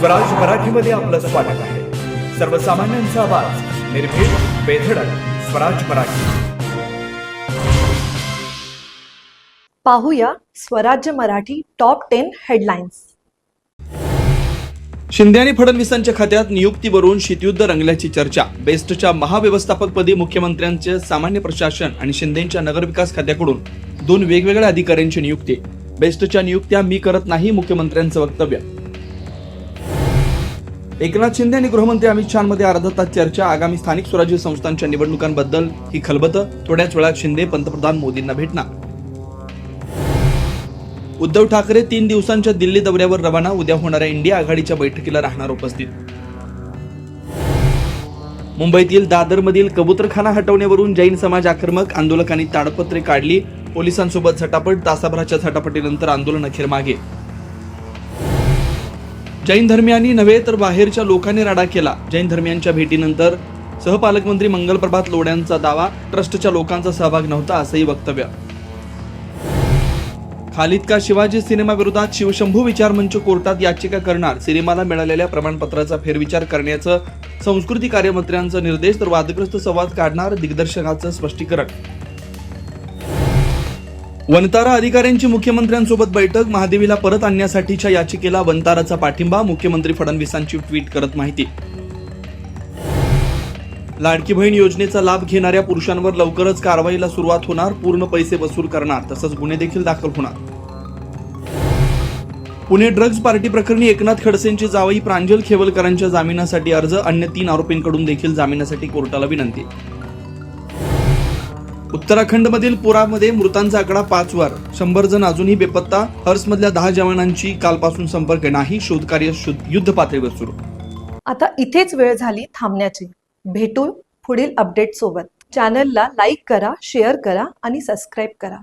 स्वराज मराठीमध्ये आपलं स्वागत आहे. सर्वसामान्यांचा आवाज, निर्भीड, बेधडक, स्वराज मराठी. पाहूया स्वराज्य मराठी टॉप 10 हेडलाईन्स. शिंदे आणि फडणवीसांच्या खात्यात नियुक्तीवरून शीतयुद्ध रंगल्याची चर्चा. बेस्टच्या महाव्यवस्थापकपदी मुख्यमंत्र्यांचे सामान्य प्रशासन आणि शिंदेच्या नगरविकास खात्याकडून 2 वेगवेगळ्या अधिकाऱ्यांची नियुक्ती. बेस्टच्या नियुक्त्या मी करत नाही, मुख्यमंत्र्यांचं वक्तव्य. एकनाथ शिंदे आणि गृहमंत्री अमित शहामध्ये अर्धा तास चर्चा. आगामी स्थानिक स्वराज्य संस्थांच्या निवडणुकांबद्दल ही खलबतं. थोड्याच वेळात शिंदे पंतप्रधान मोदींना भेटणार. उद्धव ठाकरे 3 दिवसांच्या दिल्ली दौऱ्यावर रवाना. उद्या होणाऱ्या इंडिया आघाडीच्या बैठकीला राहणार उपस्थित. मुंबईतील दादरमधील कबूतरखाना हटवण्यावरून जैन समाज आक्रमक. आंदोलकांनी ताडपत्रे काढली. पोलिसांसोबत झटापट. तासाभराच्या झटापटीनंतर आंदोलन अखेर मागे. जैन धर्मियांनी नव्हे तर बाहेरच्या लोकांनी राडा केला. जैन धर्मियांच्या भेटीनंतर सहपालकमंत्री मंगलप्रभात लोढ्यांचा दावा. ट्रस्टच्या लोकांचा सहभाग नव्हता, असंही वक्तव्य. खालिद का शिवाजी सिनेमाविरोधात शिवशंभू विचार मंच कोर्टात याचिका करणार. सिनेमाला मिळालेल्या प्रमाणपत्राचा फेरविचार करण्याचं संस्कृती कार्यमंत्र्यांचा निर्देश. तर वादग्रस्त संवाद काढणार. दिग्दर्शकाचं स्पष्टीकरण. वनतारा अधिकाऱ्यांची मुख्यमंत्र्यांसोबत बैठक. महादेवीला परत आणण्यासाठीच्या याचिकेला वनताराचा पाठिंबा. मुख्यमंत्री फडणवीसांची ट्विट करत माहिती. लाडकी बहीण योजनेचा लाभ घेणाऱ्या पुरुषांवर लवकरच कारवाईला सुरुवात होणार. पूर्ण पैसे वसूल करणार, तसंच गुन्हे देखील दाखल होणार. पुणे ड्रग्ज पार्टी प्रकरणी एकनाथ खडसेंची जावई प्रांजल खेवलकरांच्या जामिनासाठी अर्ज. अन्य 3 आरोपींकडून देखील जामिनासाठी कोर्टाला विनंती. उत्तराखंडमधील पुरामध्ये मृतांचा आकडा 5 वर. 100 जण अजूनही बेपत्ता. हर्समधल्या 10 जवानांची कालपासून संपर्क नाही. शोधकार्य युद्ध पातळीवर सुरू. आता इथेच वेळ झाली थांबण्याची. भेटू पुढील अपडेट सोबत. चॅनलला लाईक करा, शेअर करा आणि सबस्क्राईब करा.